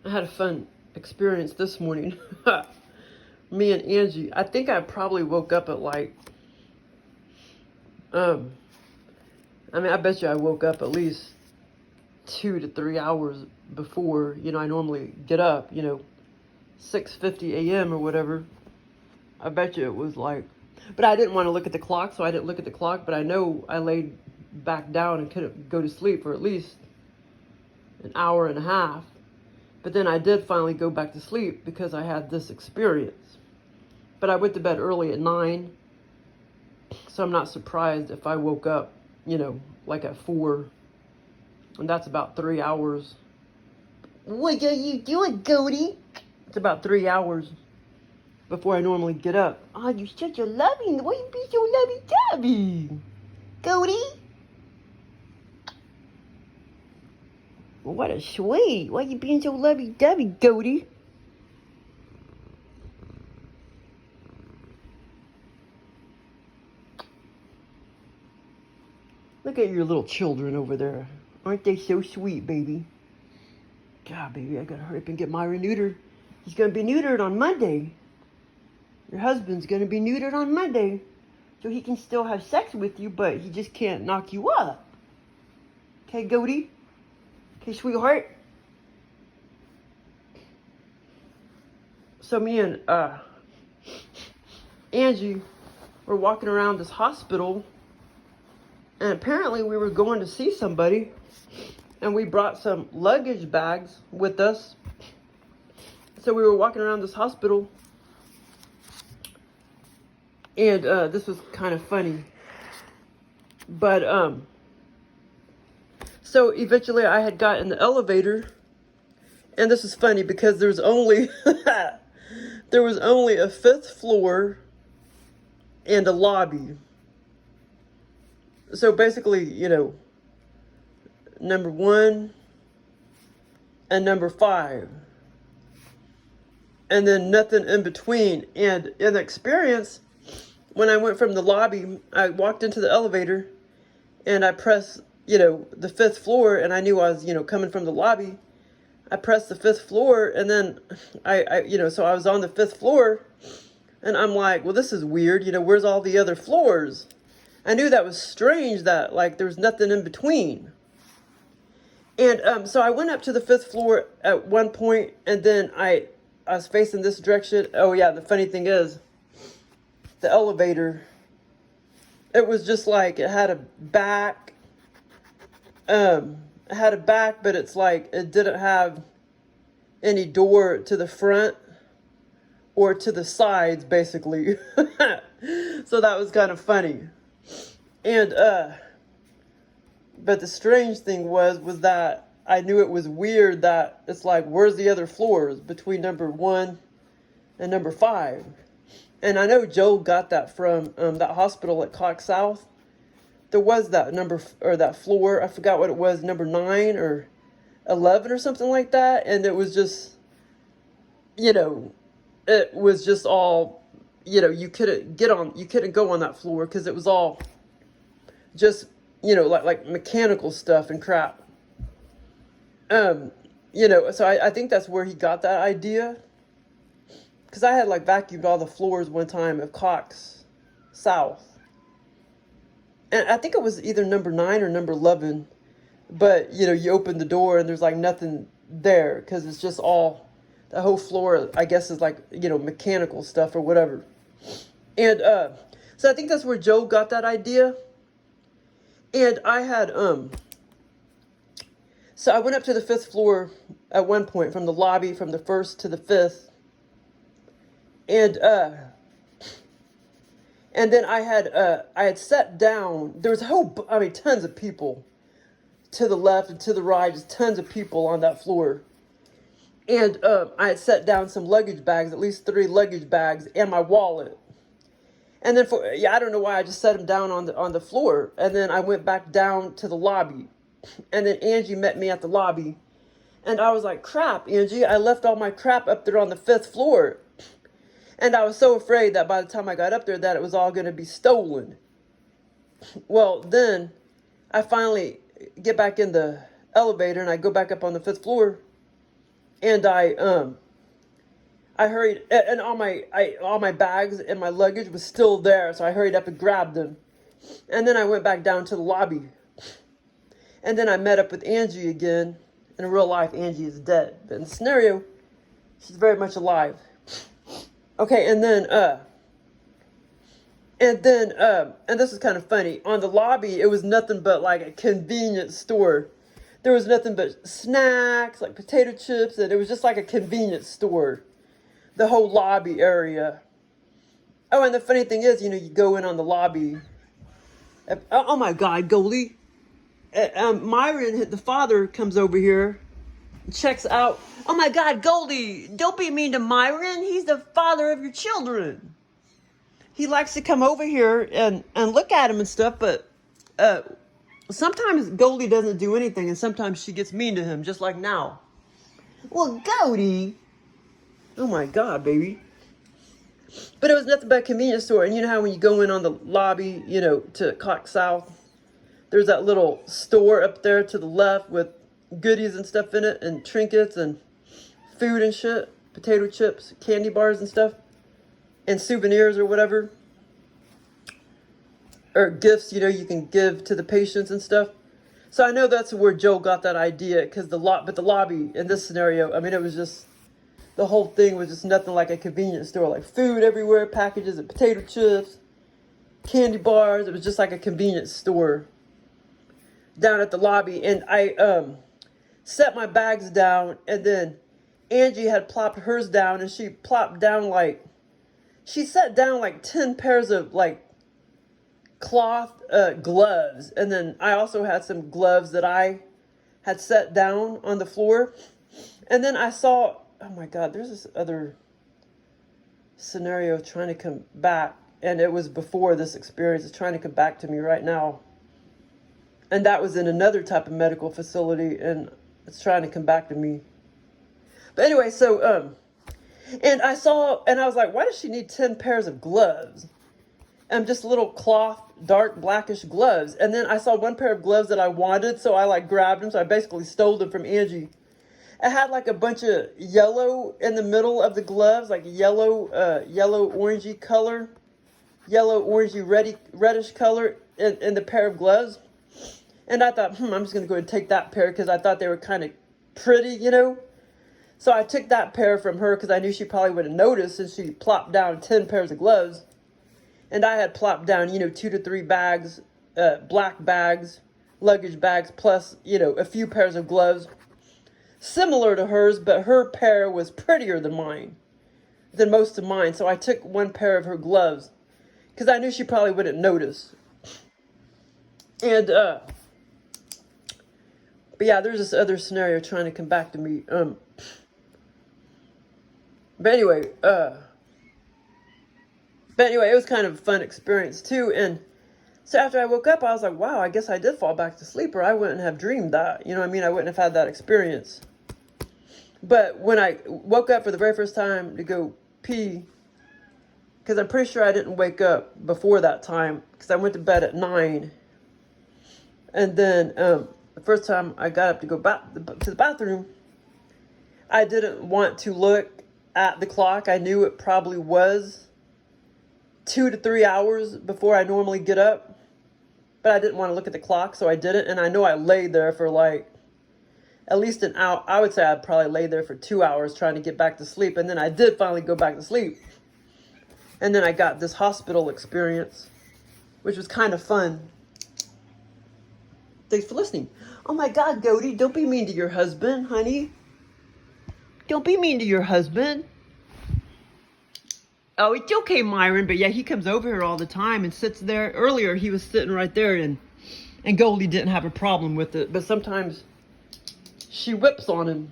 I had a fun experience this morning. Me and Angie. I think I probably woke up at like, I bet you I woke up at least 2 to 3 hours before, I normally get up, 6:50 a.m. or whatever. I bet you it was like, but I didn't want to look at the clock, so I didn't look at the clock, but I know I laid back down and couldn't go to sleep for at least an hour and a half. But then I did finally go back to sleep because I had this experience. But I went to bed early at 9, so I'm not surprised if I woke up, like at 4, and that's about 3 hours. What are you doing, Cody? It's about 3 hours before I normally get up. Oh, you're such a loving. Why you be so lovey-dovey, Cody? Well, what a sweet. Why you being so lovey-dovey, Cody? Look at your little children over there. Aren't they so sweet, baby? God, baby, I gotta hurry up and get Myra neutered. He's gonna be neutered on Monday. Your husband's gonna be neutered on Monday. So he can still have sex with you, but he just can't knock you up. Okay, Goaty? Okay, sweetheart? So me and Angie were walking around this hospital, and apparently we were going to see somebody, and we brought some luggage bags with us. So we were walking around this hospital, and this was kind of funny. But so eventually I had got in the elevator, and this is funny because there's only there was only a 5th floor and a lobby. So basically, number 1 and number 5. And then nothing in between. And in the experience, when I went from the lobby, I walked into the elevator and I pressed, the 5th floor, and I knew I was, coming from the lobby. I pressed the 5th floor, and then so I was on the 5th floor, and I'm like, well, this is weird. Where's all the other floors? I knew that was strange that, like, there was nothing in between. And so I went up to the 5th floor at one point, and then I was facing this direction. Oh, yeah, the funny thing is, the elevator, it was just like it had a back. It had a back, but it's like it didn't have any door to the front or to the sides, basically. So that was kind of funny. And but the strange thing was that I knew it was weird that it's like, where's the other floors between number 1 and number 5? And I know Joe got that from that hospital at Cox South. There was that that floor, I forgot what it was, number 9 or 11 or something like that. And it was just, it was just all, you couldn't go on that floor because it was all just, like mechanical stuff and crap. So I think that's where he got that idea. Because I had like vacuumed all the floors one time at Cox South. And I think it was either number 9 or number 11. But, you open the door and there's like nothing there. Because it's just all, the whole floor, I guess, is like, mechanical stuff or whatever. And so I think that's where Joe got that idea. And I had, so I went up to the 5th floor at one point, from the lobby, from the 1st to the 5th. And then I had sat down. There was tons of people to the left and to the right, just tons of people on that floor. And I had set down some luggage bags, at least 3 luggage bags, and my wallet. And then I don't know why I just set them down on the floor. And then I went back down to the lobby. And then Angie met me at the lobby. And I was like, crap, Angie, I left all my crap up there on the 5th floor. And I was so afraid that by the time I got up there that it was all going to be stolen. Well, then I finally get back in the elevator and I go back up on the 5th floor. And I hurried, and all my bags and my luggage was still there, so I hurried up and grabbed them. And then I went back down to the lobby. And then I met up with Angie again. In real life, Angie is dead. But in the scenario, she's very much alive. Okay, and this is kind of funny. On the lobby, it was nothing but like a convenience store. There was nothing but snacks, like potato chips, and it was just like a convenience store. The whole lobby area. Oh, and the funny thing is, you go in on the lobby. Oh my God, Goldie. Myron, the father, comes over here, checks out. Oh my God, Goldie, don't be mean to Myron. He's the father of your children. He likes to come over here and look at him and stuff, but sometimes Goldie doesn't do anything, and sometimes she gets mean to him, just like now. Well, Goldie. Oh my God, baby. But it was nothing but a convenience store. And you know how when you go in on the lobby, to Clock South, there's that little store up there to the left with goodies and stuff in it, and trinkets and food and shit, potato chips, candy bars and stuff, and souvenirs or whatever, or gifts, you can give to the patients and stuff. So I know that's where Joe got that idea, because the lobby in this scenario, I mean, it was just, the whole thing was just nothing like a convenience store, like food everywhere, packages of potato chips, candy bars. It was just like a convenience store down at the lobby. And I set my bags down, and then Angie had plopped hers down, and she plopped down she set down 10 pairs of cloth gloves. And then I also had some gloves that I had set down on the floor. And then I saw, oh my God, there's this other scenario trying to come back. And it was before this experience. It's trying to come back to me right now. And that was in another type of medical facility, and it's trying to come back to me. But anyway, so, and I was like, why does she need 10 pairs of gloves? And just little cloth, dark, blackish gloves. And then I saw one pair of gloves that I wanted, so I grabbed them. So I basically stole them from Angie. It had a bunch of yellow in the middle of the gloves, yellow, orangey color, yellow, orangey, reddish color in the pair of gloves. And I thought, I'm just going to go and take that pair, because I thought they were kind of pretty, So I took that pair from her, because I knew she probably would have noticed, since she plopped down 10 pairs of gloves. And I had plopped down, 2 to 3 bags, black bags, luggage bags, plus, a few pairs of gloves. Similar to hers, but her pair was prettier than most of mine. So I took one pair of her gloves, because I knew she probably wouldn't notice. And, but yeah, there's this other scenario trying to come back to me. But anyway, it was kind of a fun experience too. And so after I woke up, I was like, wow, I guess I did fall back to sleep, or I wouldn't have dreamed that. I wouldn't have had that experience. But when I woke up for the very first time to go pee, because I'm pretty sure I didn't wake up before that time, because I went to bed at 9. And then, the first time I got up to go back to the bathroom, I didn't want to look at the clock. I knew it probably was 2 to 3 hours before I normally get up, but I didn't want to look at the clock, so I didn't. And I know I laid there for at least an hour. I would say I'd probably lay there for 2 hours trying to get back to sleep. And then I did finally go back to sleep. And then I got this hospital experience, which was kind of fun. Thanks for listening. Oh my God, Goldie, don't be mean to your husband, honey. Don't be mean to your husband. Oh, it's okay, Myron, but yeah, he comes over here all the time and sits there. Earlier, he was sitting right there, and Goldie didn't have a problem with it, but sometimes she whips on him.